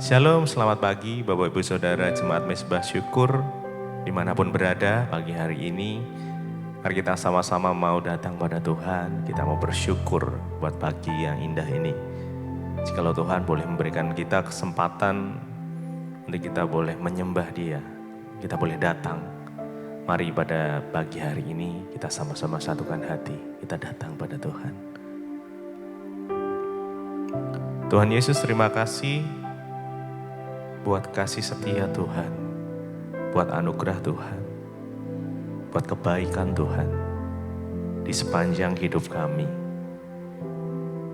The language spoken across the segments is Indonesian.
Shalom, selamat pagi Bapak Ibu Saudara Jemaat Mezbah Syukur dimanapun berada pagi hari ini. Mari kita sama-sama mau datang pada Tuhan, kita mau bersyukur buat pagi yang indah ini. Jikalau Tuhan boleh memberikan kita kesempatan untuk kita boleh menyembah Dia, kita boleh datang. Mari pada pagi hari ini kita sama-sama satukan hati, kita datang pada Tuhan. Tuhan Yesus, terima kasih buat kasih setia Tuhan, buat anugerah Tuhan, buat kebaikan Tuhan di sepanjang hidup kami.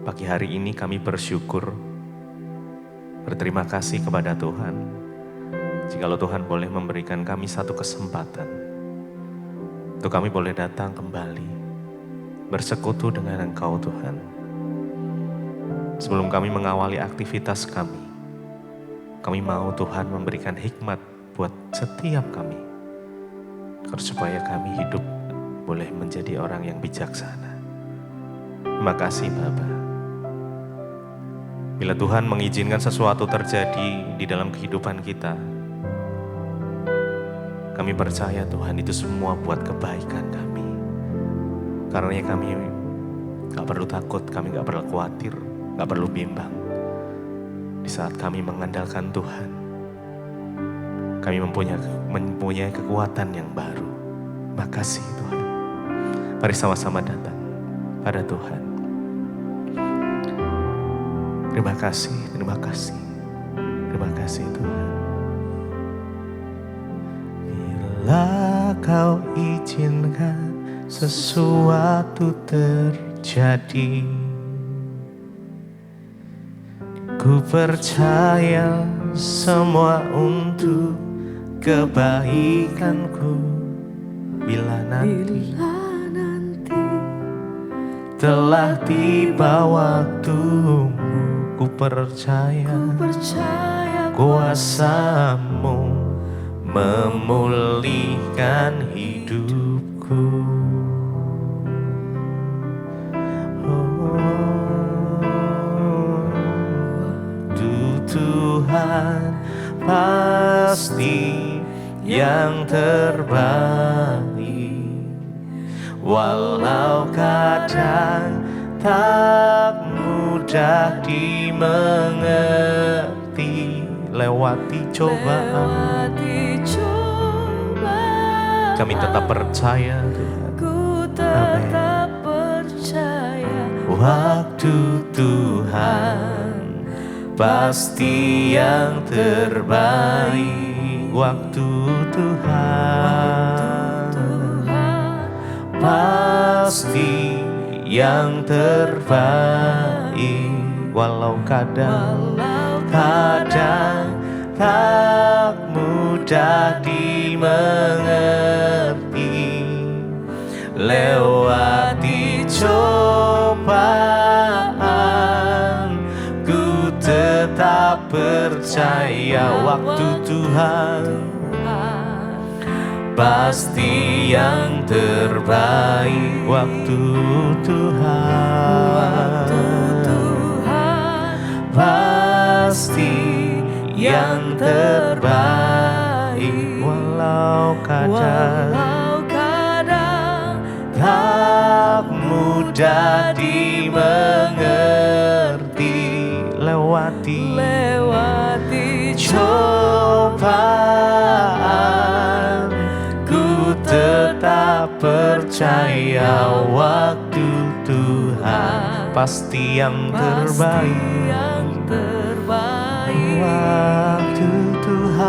Pagi hari ini kami bersyukur, berterima kasih kepada Tuhan. Jikalau Tuhan boleh memberikan kami satu kesempatan, untuk kami boleh datang kembali, bersekutu dengan Engkau Tuhan. Sebelum kami mengawali aktivitas kami mau Tuhan memberikan hikmat buat setiap kami, supaya kami hidup boleh menjadi orang yang bijaksana. Terima kasih Bapa. Bila Tuhan mengizinkan sesuatu terjadi di dalam kehidupan kita, kami percaya Tuhan itu semua buat kebaikan kami. Karena kami gak perlu takut, kami gak perlu khawatir, gak perlu bimbang. Di saat kami mengandalkan Tuhan, kami mempunyai kekuatan yang baru. Makasih Tuhan. Mari sama-sama datang pada Tuhan. Terima kasih, terima kasih, terima kasih Tuhan. Bila Kau izinkan sesuatu terjadi, ku percaya semua untuk kebaikanku. Bila nanti telah tiba waktumu, ku percaya kuasa-Mu memulihkan hidupku. Tuhan pasti yang terbaik, walau kadang tak mudah dimengerti. Lewati cobaan, kami tetap percaya Tuhan. Amin. Waktu Tuhan pasti yang terbaik. Waktu Tuhan pasti yang terbaik, walau kadang tak mudah dimengerti. Lewati cobaan, tetap percaya. Waktu Tuhan pasti yang terbaik. Waktu Tuhan pasti yang terbaik, walau kadang tak mudah dimengerti. Lewati cobaan, ku tetap percaya. Waktu Tuhan pasti yang terbaik. Waktu Tuhan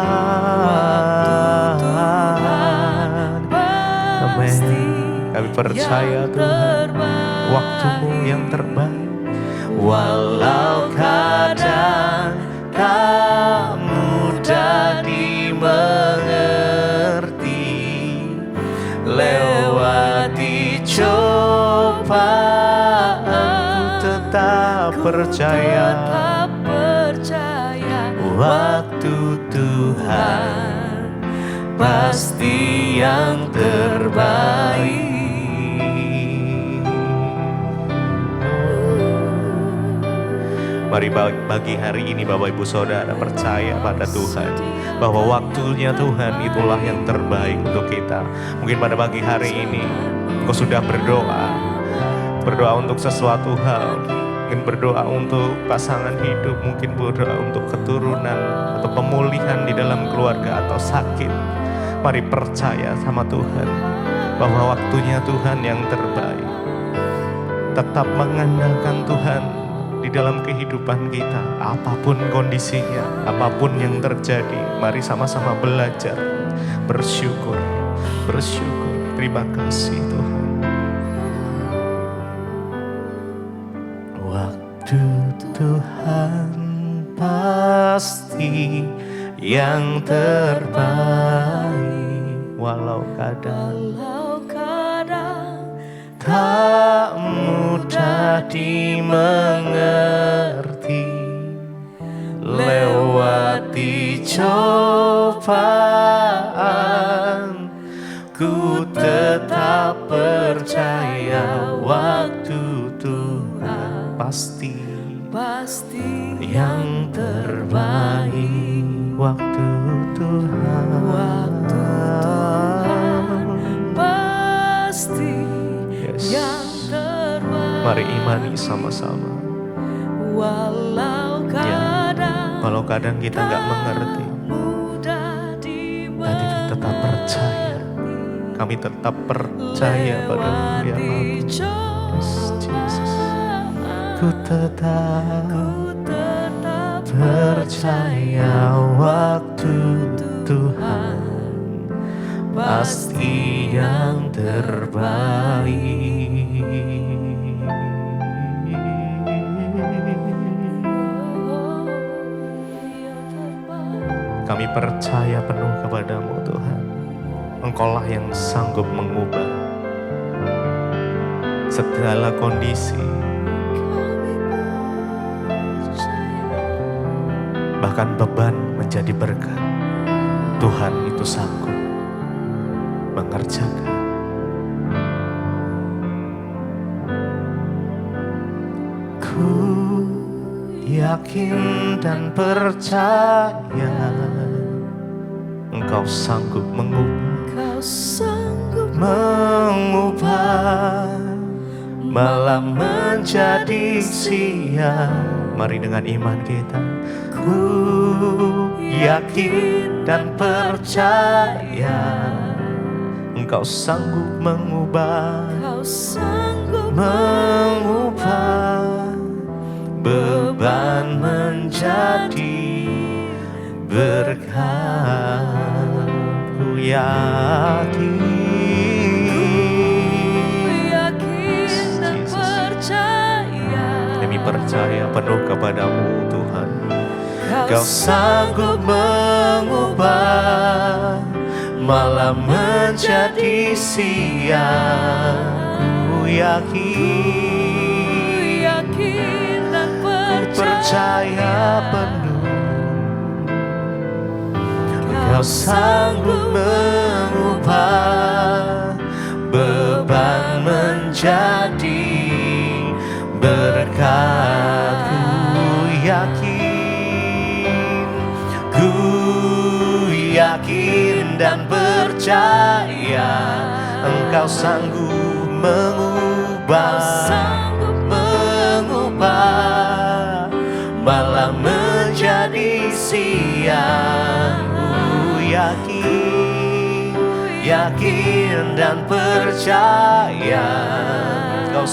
pasti. Kami percaya Tuhan, waktu-Mu yang terbaik. Walau kadang tak mudah dimengerti. Lewati cobaan, ku tetap percaya. Waktu Tuhan pasti yang terbaik. Mari bagi hari ini Bapak Ibu Saudara percaya pada Tuhan, bahwa waktunya Tuhan itulah yang terbaik untuk kita. Mungkin pada pagi hari ini Engkau sudah berdoa untuk sesuatu hal, mungkin berdoa untuk pasangan hidup, mungkin berdoa untuk keturunan atau pemulihan di dalam keluarga atau sakit. Mari percaya sama Tuhan bahwa waktunya Tuhan yang terbaik. Tetap mengandalkan Tuhan di dalam kehidupan kita, apapun kondisinya, apapun yang terjadi. Mari sama-sama belajar bersyukur. Terima kasih Tuhan. Waktu Tuhan pasti yang terbaik, walau kadang tak mudah dimengerti. Lewati cobaan, ku tetap percaya waktu Tuhan pasti yang terbaik. Waktu Tuhan pasti yang terbaik. Mari imani sama-sama. Walau kadang kita gak mengerti, tapi tetap percaya. Kami tetap percaya pada Dia. Ku tetap percaya waktu Tuhan pasti yang terbaik. Kami percaya penuh kepadamu Tuhan. Engkaulah yang sanggup mengubah segala kondisi, bahkan beban menjadi berkat. Tuhan itu sanggup mengerjakan. Ku yakin dan percaya Engkau sanggup mengubah malam menjadi siang. Mari dengan iman kita. Ku yakin dan percaya Engkau sanggup mengubah beban menjadi berkat. Ku yakin dan percaya. Kami percaya penuh kepadamu Tuhan. Kau sanggup mengubah malam menjadi siang. Ku yakin dan percaya penuh. Kau sanggup mengubah beban menjadi berkat. Ku yakin dan percaya Engkau sanggup mengubah malam menjadi siang. Ku yakin dan percaya Engkau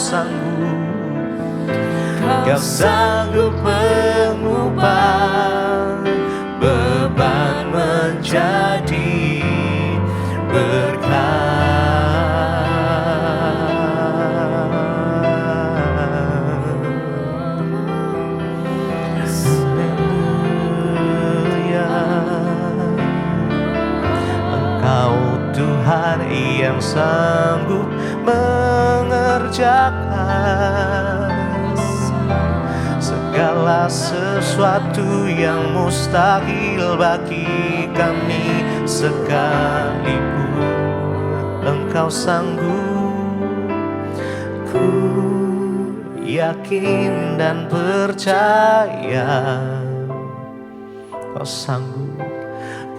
sanggup mengubah beban menjadi berkat. Haleluya. Engkau Tuhan yang sanggup mengerjakan segala sesuatu yang mustahil bagi kami sekalipun. Engkau sanggup. Ku yakin dan percaya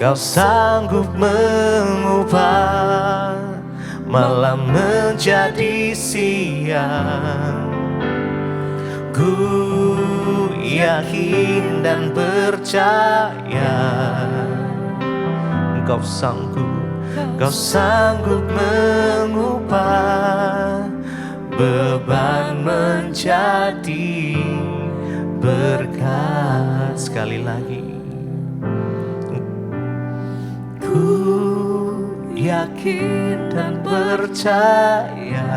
Kau sanggup mengubah malam menjadi siang. Ku yakin dan percaya Kau sanggup mengubah beban menjadi berkat. Sekali lagi, ku yakin dan percaya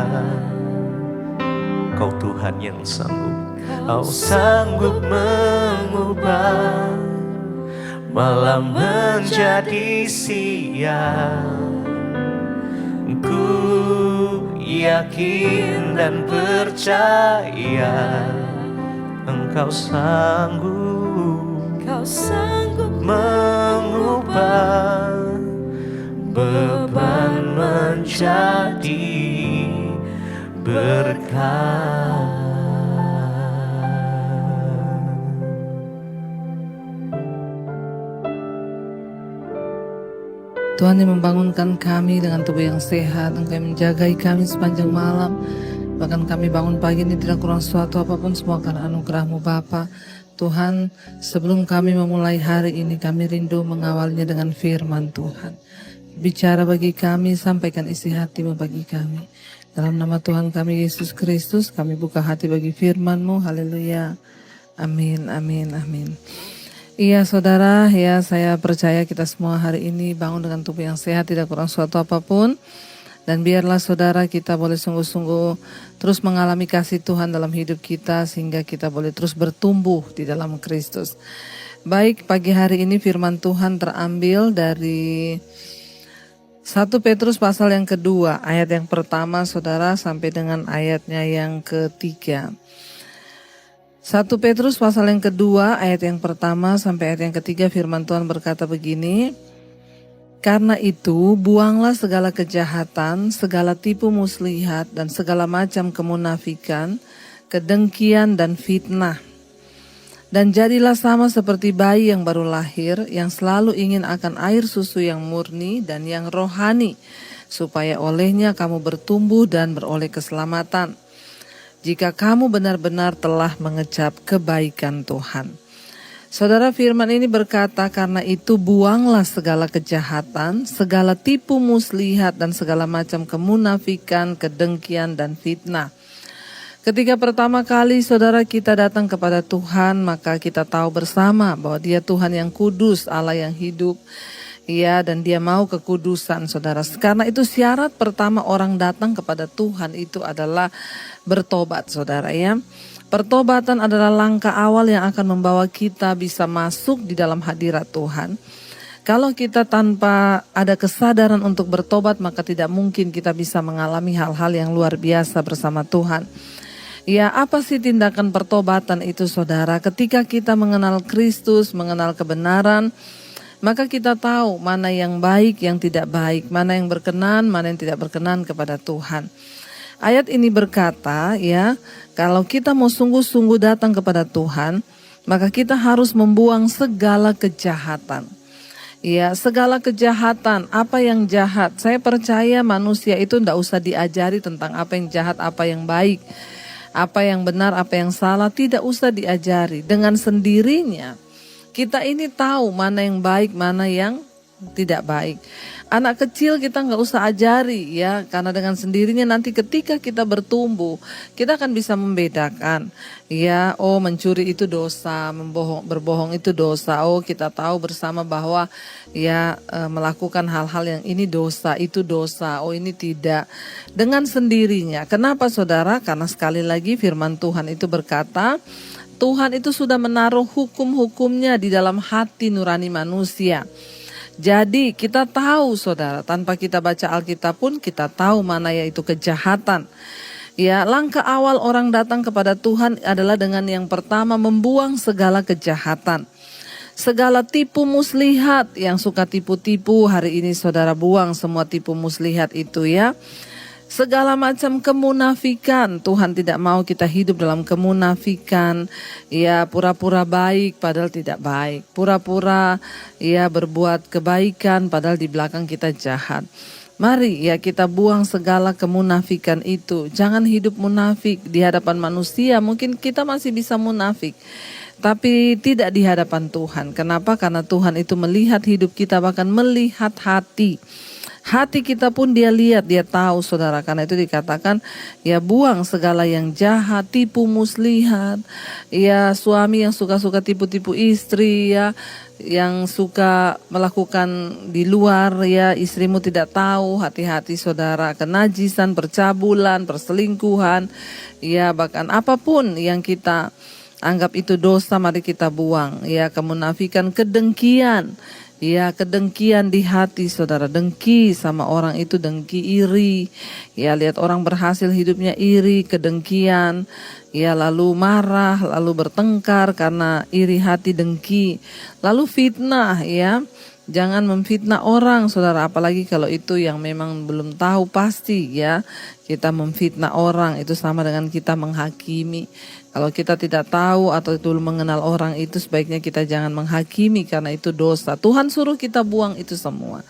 Kau Tuhan yang Kau sanggup mengubah malam menjadi siang. Ku yakin dan percaya Engkau sanggup mengubah beban menjadi berkat. Tuhan yang membangunkan kami dengan tubuh yang sehat, Engkau yang menjagai kami sepanjang malam. Bahkan kami bangun pagi ini tidak kurang suatu apapun, semua karena anugerah-Mu Bapa. Tuhan, sebelum kami memulai hari ini, kami rindu mengawalnya dengan firman Tuhan. Bicara bagi kami, sampaikan isi hati-Mu bagi kami. Dalam nama Tuhan kami Yesus Kristus, kami buka hati bagi firman-Mu. Haleluya. Amin, amin, amin. Iya saudara, ya saya percaya kita semua hari ini bangun dengan tubuh yang sehat, tidak kurang suatu apapun. Dan biarlah saudara kita boleh sungguh-sungguh terus mengalami kasih Tuhan dalam hidup kita, sehingga kita boleh terus bertumbuh di dalam Kristus. Baik, pagi hari ini firman Tuhan terambil dari 1 Petrus pasal yang kedua, ayat yang pertama saudara sampai dengan ayatnya yang ketiga. 1 Petrus pasal yang kedua ayat yang pertama sampai ayat yang ketiga, firman Tuhan berkata begini. Karena itu buanglah segala kejahatan, segala tipu muslihat dan segala macam kemunafikan, kedengkian dan fitnah. Dan jadilah sama seperti bayi yang baru lahir, yang selalu ingin akan air susu yang murni dan yang rohani, supaya olehnya kamu bertumbuh dan beroleh keselamatan. Jika kamu benar-benar telah mengecap kebaikan Tuhan. Saudara, firman ini berkata, karena itu buanglah segala kejahatan, segala tipu muslihat dan segala macam kemunafikan, kedengkian dan fitnah. Ketika pertama kali saudara kita datang kepada Tuhan, maka kita tahu bersama bahwa Dia Tuhan yang kudus, Allah yang hidup. Ya, dan Dia mau kekudusan saudara. Karena itu syarat pertama orang datang kepada Tuhan itu adalah bertobat saudara ya. Pertobatan adalah langkah awal yang akan membawa kita bisa masuk di dalam hadirat Tuhan. Kalau kita tanpa ada kesadaran untuk bertobat, maka tidak mungkin kita bisa mengalami hal-hal yang luar biasa bersama Tuhan. Ya, apa sih tindakan pertobatan itu saudara? Ketika kita mengenal Kristus, mengenal kebenaran, maka kita tahu mana yang baik, yang tidak baik, mana yang berkenan, mana yang tidak berkenan kepada Tuhan. Ayat ini berkata ya, kalau kita mau sungguh-sungguh datang kepada Tuhan, maka kita harus membuang segala kejahatan. Ya, segala kejahatan, apa yang jahat. Saya percaya manusia itu tidak usah diajari tentang apa yang jahat, apa yang baik, apa yang benar, apa yang salah, tidak usah diajari. Dengan sendirinya kita ini tahu mana yang baik, mana yang tidak baik. Anak kecil kita nggak usah ajari ya, karena dengan sendirinya nanti ketika kita bertumbuh, kita akan bisa membedakan. Ya, oh mencuri itu dosa, berbohong itu dosa. Oh kita tahu bersama bahwa ya melakukan hal-hal yang ini dosa, itu dosa. Oh ini tidak. Dengan sendirinya. Kenapa saudara? Karena sekali lagi firman Tuhan itu berkata, Tuhan itu sudah menaruh hukum-hukumnya di dalam hati nurani manusia. Jadi kita tahu saudara, tanpa kita baca Alkitab pun kita tahu mana yaitu kejahatan. Ya, langkah awal orang datang kepada Tuhan adalah dengan yang pertama membuang segala kejahatan. Segala tipu muslihat, yang suka tipu-tipu hari ini saudara buang semua tipu muslihat itu ya. Segala macam kemunafikan, Tuhan tidak mau kita hidup dalam kemunafikan. Ya, pura-pura baik padahal tidak baik. Pura-pura ya berbuat kebaikan padahal di belakang kita jahat. Mari ya kita buang segala kemunafikan itu. Jangan hidup munafik di hadapan manusia. Mungkin kita masih bisa munafik, tapi tidak di hadapan Tuhan. Kenapa? Karena Tuhan itu melihat hidup kita, bahkan melihat hati. Hati kita pun dia lihat, dia tahu saudara. Karena itu dikatakan ya buang segala yang jahat, tipu muslihat. Ya suami yang suka-suka tipu-tipu istri ya, yang suka melakukan di luar ya, istrimu tidak tahu. Hati-hati saudara, kenajisan, percabulan, perselingkuhan. Ya bahkan apapun yang kita anggap itu dosa, mari kita buang. Ya kemunafikan, kedengkian. Ya kedengkian di hati saudara, dengki sama orang itu, dengki, iri. Ya lihat orang berhasil hidupnya iri, kedengkian. Ya lalu marah, lalu bertengkar karena iri hati, dengki. Lalu fitnah ya. Jangan memfitnah orang saudara, apalagi kalau itu yang memang belum tahu pasti ya. Kita memfitnah orang itu sama dengan kita menghakimi. Kalau kita tidak tahu atau belum mengenal orang itu, sebaiknya kita jangan menghakimi karena itu dosa. Tuhan suruh kita buang itu semua.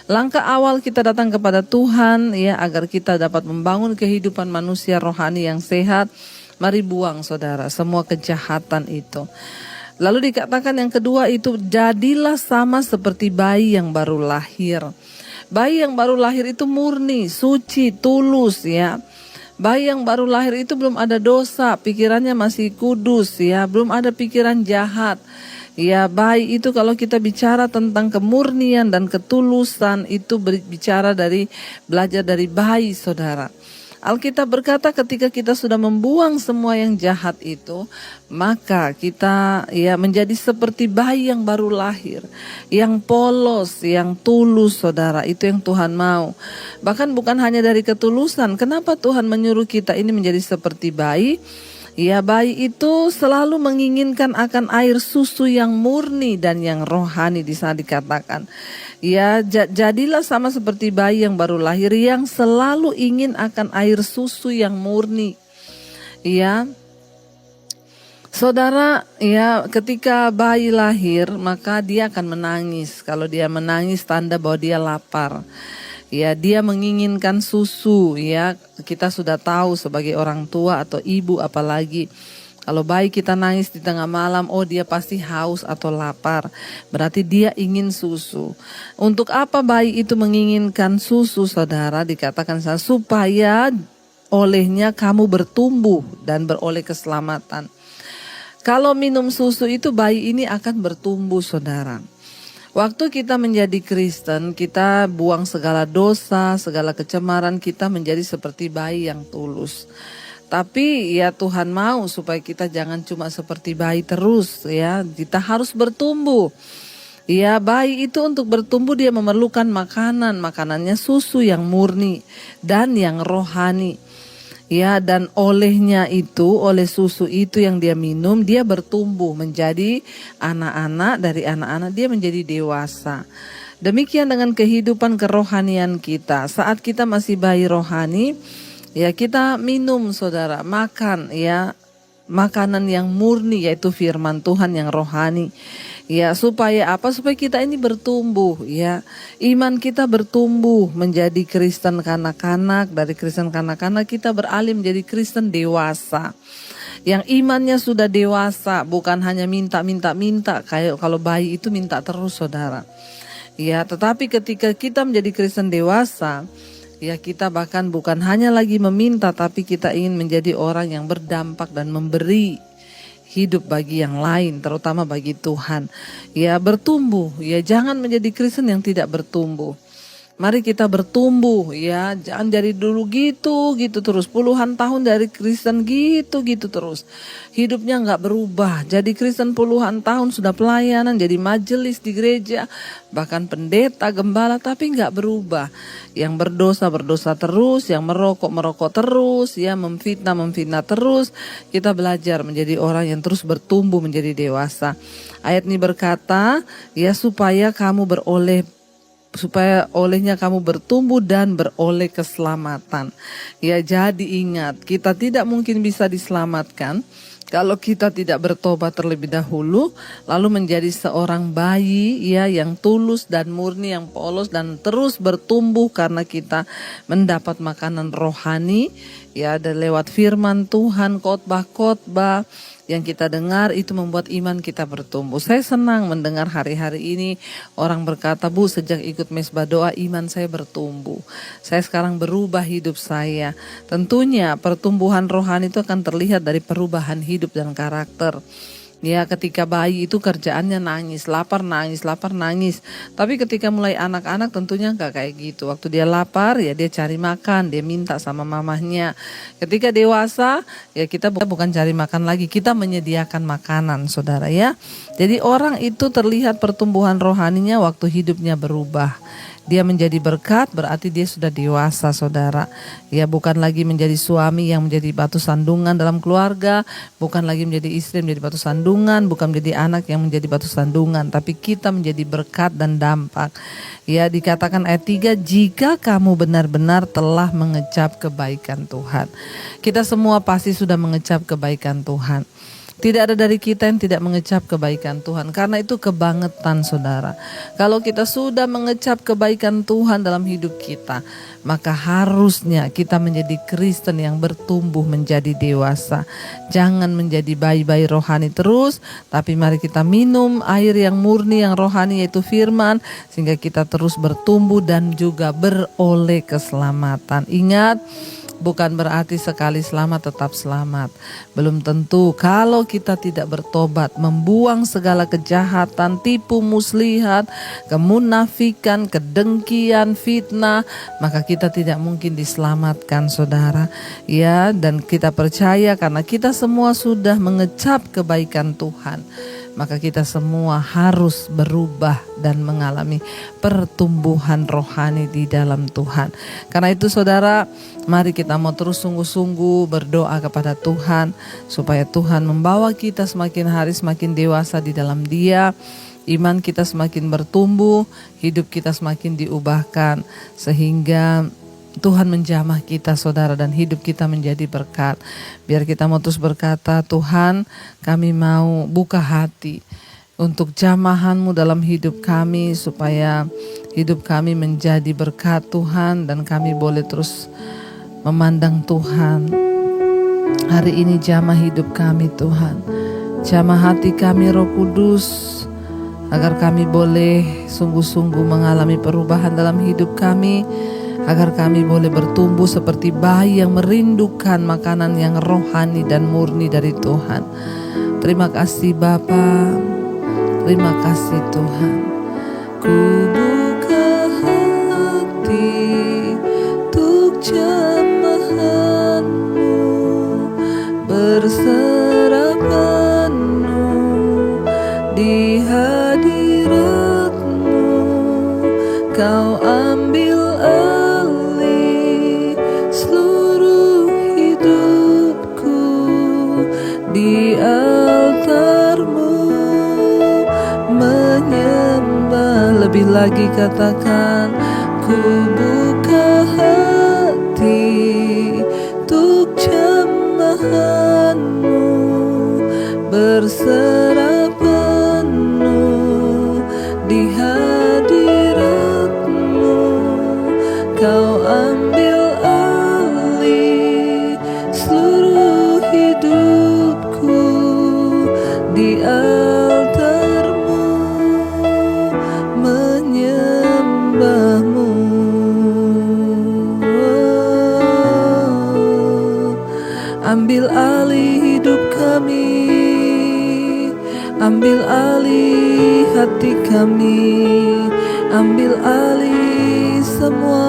Langkah awal kita datang kepada Tuhan ya, agar kita dapat membangun kehidupan manusia rohani yang sehat. Mari buang saudara semua kejahatan itu. Lalu dikatakan yang kedua itu, jadilah sama seperti bayi yang baru lahir. Bayi yang baru lahir itu murni, suci, tulus ya. Bayi yang baru lahir itu belum ada dosa, pikirannya masih kudus ya, belum ada pikiran jahat. Ya bayi itu kalau kita bicara tentang kemurnian dan ketulusan itu bicara dari belajar dari bayi saudara. Alkitab berkata ketika kita sudah membuang semua yang jahat itu, maka kita ya menjadi seperti bayi yang baru lahir, yang polos, yang tulus saudara, itu yang Tuhan mau. Bahkan bukan hanya dari ketulusan, kenapa Tuhan menyuruh kita ini menjadi seperti bayi? Ya bayi itu selalu menginginkan akan air susu yang murni dan yang rohani. Di sana dikatakan ya jadilah sama seperti bayi yang baru lahir yang selalu ingin akan air susu yang murni. Ya saudara ya, ketika bayi lahir maka dia akan menangis. Kalau dia menangis tanda bahwa dia lapar. Ya dia menginginkan susu ya, kita sudah tahu sebagai orang tua atau ibu apalagi. Kalau bayi kita nangis di tengah malam, oh dia pasti haus atau lapar. Berarti dia ingin susu. Untuk apa bayi itu menginginkan susu saudara? Dikatakan supaya olehnya kamu bertumbuh dan beroleh keselamatan. Kalau minum susu itu bayi ini akan bertumbuh saudara. Waktu kita menjadi Kristen, kita buang segala dosa, segala kecemaran, kita menjadi seperti bayi yang tulus. Tapi ya Tuhan mau supaya kita jangan cuma seperti bayi terus ya, kita harus bertumbuh. Ya bayi itu untuk bertumbuh dia memerlukan makanan, makanannya susu yang murni dan yang rohani. Ya dan olehnya itu, oleh susu itu yang dia minum, dia bertumbuh menjadi anak-anak, dari anak-anak dia menjadi dewasa. Demikian dengan kehidupan kerohanian kita. Saat kita masih bayi rohani, ya kita minum saudara, makan ya makanan yang murni yaitu firman Tuhan yang rohani. Ya supaya apa? Supaya kita ini bertumbuh ya. Iman kita bertumbuh menjadi Kristen kanak-kanak. Dari Kristen kanak-kanak kita beralih menjadi Kristen dewasa. Yang imannya sudah dewasa, bukan hanya minta. Kayak kalau bayi itu minta terus saudara. Ya tetapi ketika kita menjadi Kristen dewasa, ya kita bahkan bukan hanya lagi meminta, tapi kita ingin menjadi orang yang berdampak dan memberi hidup bagi yang lain, terutama bagi Tuhan. Ya bertumbuh, ya jangan menjadi Kristen yang tidak bertumbuh. Mari kita bertumbuh ya, jangan dari dulu gitu terus. Puluhan tahun dari Kristen gitu terus. Hidupnya gak berubah, jadi Kristen puluhan tahun sudah pelayanan, jadi majelis di gereja, bahkan pendeta, gembala, tapi gak berubah. Yang berdosa terus, yang merokok terus, ya memfitnah terus. Kita belajar menjadi orang yang terus bertumbuh menjadi dewasa. Ayat ini berkata, ya supaya kamu beroleh supaya olehnya kamu bertumbuh dan beroleh keselamatan. Ya, jadi ingat, kita tidak mungkin bisa diselamatkan kalau kita tidak bertobat terlebih dahulu, lalu menjadi seorang bayi ya yang tulus dan murni, yang polos dan terus bertumbuh karena kita mendapat makanan rohani ya, dan lewat firman Tuhan, khotbah-khotbah yang kita dengar itu membuat iman kita bertumbuh. Saya senang mendengar hari-hari ini orang berkata, Bu, sejak ikut mesbah doa iman saya bertumbuh. Saya sekarang berubah hidup saya. Tentunya pertumbuhan rohani itu akan terlihat dari perubahan hidup dan karakter. Ya, ketika bayi itu kerjaannya nangis, lapar nangis. Tapi ketika mulai anak-anak tentunya enggak kayak gitu. Waktu dia lapar ya dia cari makan, dia minta sama mamahnya. Ketika dewasa ya kita bukan cari makan lagi, kita menyediakan makanan, saudara ya. Jadi orang itu terlihat pertumbuhan rohaninya waktu hidupnya berubah. Dia menjadi berkat berarti dia sudah dewasa, saudara. Ya, bukan lagi menjadi suami yang menjadi batu sandungan dalam keluarga, bukan lagi menjadi istri yang menjadi batu sandungan, bukan menjadi anak yang menjadi batu sandungan, tapi kita menjadi berkat dan dampak. Ya, dikatakan ayat 3, jika kamu benar-benar telah mengecap kebaikan Tuhan. Kita semua pasti sudah mengecap kebaikan Tuhan. Tidak ada dari kita yang tidak mengecap kebaikan Tuhan. Karena itu kebangetan, saudara. Kalau kita sudah mengecap kebaikan Tuhan dalam hidup kita, maka harusnya kita menjadi Kristen yang bertumbuh menjadi dewasa. Jangan menjadi bayi-bayi rohani terus, tapi mari kita minum air yang murni, yang rohani, yaitu firman, sehingga kita terus bertumbuh dan juga beroleh keselamatan. Ingat, bukan berarti sekali selamat tetap selamat. Belum tentu. Kalau kita tidak bertobat, membuang segala kejahatan, tipu muslihat, kemunafikan, kedengkian, fitnah, maka kita tidak mungkin diselamatkan, saudara. Ya, dan kita percaya karena kita semua sudah mengecap kebaikan Tuhan, maka kita semua harus berubah dan mengalami pertumbuhan rohani di dalam Tuhan. Karena itu, saudara, mari kita mau terus sungguh-sungguh berdoa kepada Tuhan supaya Tuhan membawa kita semakin hari semakin dewasa di dalam Dia. Iman kita semakin bertumbuh, hidup kita semakin diubahkan, sehingga Tuhan menjamah kita, saudara, dan hidup kita menjadi berkat. Biar kita mau terus berkata, Tuhan, kami mau buka hati untuk jamahan-Mu dalam hidup kami, supaya hidup kami menjadi berkat, Tuhan, dan kami boleh terus memandang Tuhan. Hari ini jamah hidup kami, Tuhan. Jamah hati kami, Roh Kudus, agar kami boleh sungguh-sungguh mengalami perubahan dalam hidup kami, agar kami boleh bertumbuh seperti bayi yang merindukan makanan yang rohani dan murni dari Tuhan. Terima kasih Bapa, terima kasih Tuhan. Ku buka hati untuk jamahan-Mu, berserah penuh di hadirat-Mu. Kau ambil di altar-Mu, menyembah. Lebih lagi katakan, ku buka hati untuk jamahan-Mu, berserah penuh di hadirat-Mu. Kau ambil alih seluruh hidupku di altar-Mu, menyembah-Mu. Ambil alih hidup kami, ambil alih hati kami, ambil alih semua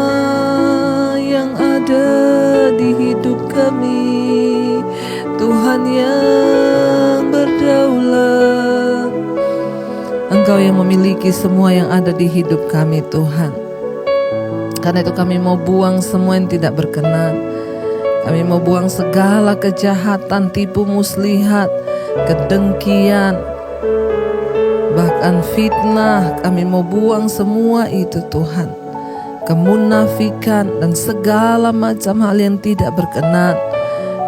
yang ada di hidup kami. Tuhan yang berdaulat, Engkau yang memiliki semua yang ada di hidup kami, Tuhan. Karena itu kami mau buang semua yang tidak berkenan. Kami mau buang segala kejahatan, tipu muslihat, kedengkian, bahkan fitnah, kami mau buang semua itu Tuhan. Kemunafikan dan segala macam hal yang tidak berkenan.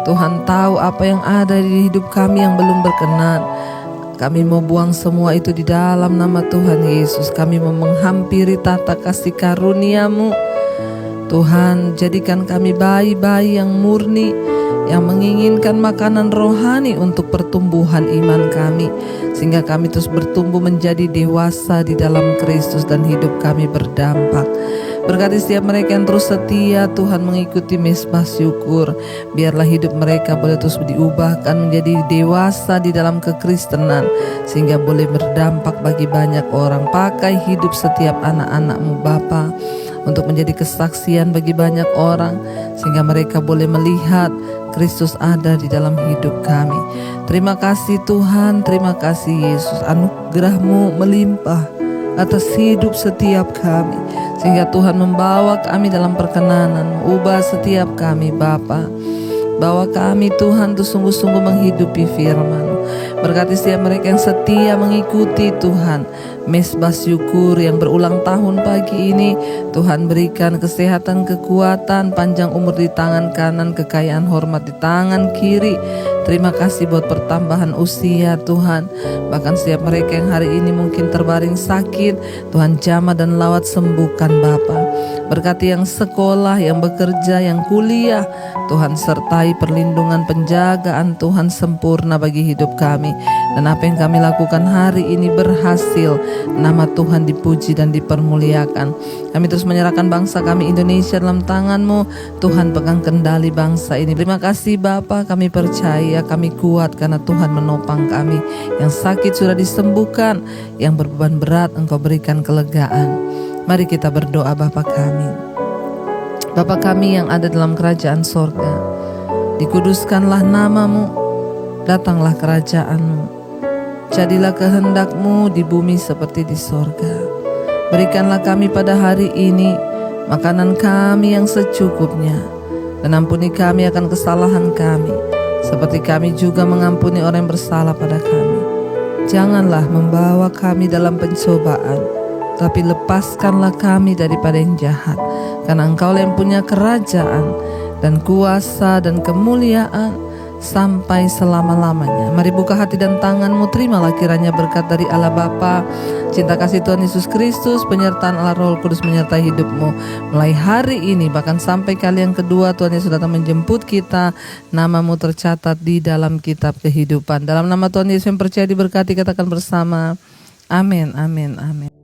Tuhan tahu apa yang ada di hidup kami yang belum berkenan. Kami mau buang semua itu di dalam nama Tuhan Yesus. Kami mau menghampiri tata kasih karunia-Mu. Tuhan, jadikan kami bayi-bayi yang murni, yang menginginkan makanan rohani untuk pertumbuhan iman kami, sehingga kami terus bertumbuh menjadi dewasa di dalam Kristus dan hidup kami berdampak. Berkati setiap mereka yang terus setia Tuhan mengikuti Mezbah Syukur. Biarlah hidup mereka boleh terus diubahkan menjadi dewasa di dalam kekristenan, sehingga boleh berdampak bagi banyak orang. Pakai hidup setiap anak-anak-Mu Bapa untuk menjadi kesaksian bagi banyak orang, sehingga mereka boleh melihat Kristus ada di dalam hidup kami. Terima kasih Tuhan, terima kasih Yesus. Anugerah-Mu melimpah atas hidup setiap kami, sehingga Tuhan membawa kami dalam perkenanan. Ubah setiap kami Bapa. Bawa kami Tuhan untuk sungguh-sungguh menghidupi firman-Mu. Berkati setiap mereka yang setia mengikuti Tuhan Mezbah Syukur yang berulang tahun pagi ini. Tuhan berikan kesehatan, kekuatan, panjang umur di tangan kanan, kekayaan hormat di tangan kiri. Terima kasih buat pertambahan usia Tuhan. Bahkan setiap mereka yang hari ini mungkin terbaring sakit, Tuhan jamah dan lawat sembuhkan Bapa. Berkati yang sekolah, yang bekerja, yang kuliah, Tuhan sertai perlindungan penjagaan Tuhan sempurna bagi hidup kami. Dan apa yang kami lakukan hari ini berhasil. Nama Tuhan dipuji dan dipermuliakan. Kami terus menyerahkan bangsa kami Indonesia dalam tangan-Mu. Tuhan pegang kendali bangsa ini. Terima kasih Bapa, kami percaya, kami kuat karena Tuhan menopang kami. Yang sakit sudah disembuhkan, yang berbeban berat Engkau berikan kelegaan. Mari kita berdoa. Bapa kami, Bapa kami yang ada dalam kerajaan sorga, dikuduskanlah nama-Mu, datanglah kerajaan-Mu. Jadilah kehendak-Mu di bumi seperti di sorga. Berikanlah kami pada hari ini makanan kami yang secukupnya, dan ampuni kami akan kesalahan kami, seperti kami juga mengampuni orang yang bersalah pada kami. Janganlah membawa kami dalam pencobaan, tapi lepaskanlah kami daripada yang jahat. Karena Engkau yang punya kerajaan dan kuasa dan kemuliaan sampai selama-lamanya. Mari buka hati dan tangan-Mu, terimalah kiranya berkat dari Allah Bapa, cinta kasih Tuhan Yesus Kristus, penyertaan Allah Roh Kudus menyertai hidup-Mu mulai hari ini, bahkan sampai kali yang kedua Tuhan Yesus datang menjemput kita. Nama-Mu tercatat di dalam kitab kehidupan. Dalam nama Tuhan Yesus yang percaya diberkati, katakan bersama, amin, amin, amin.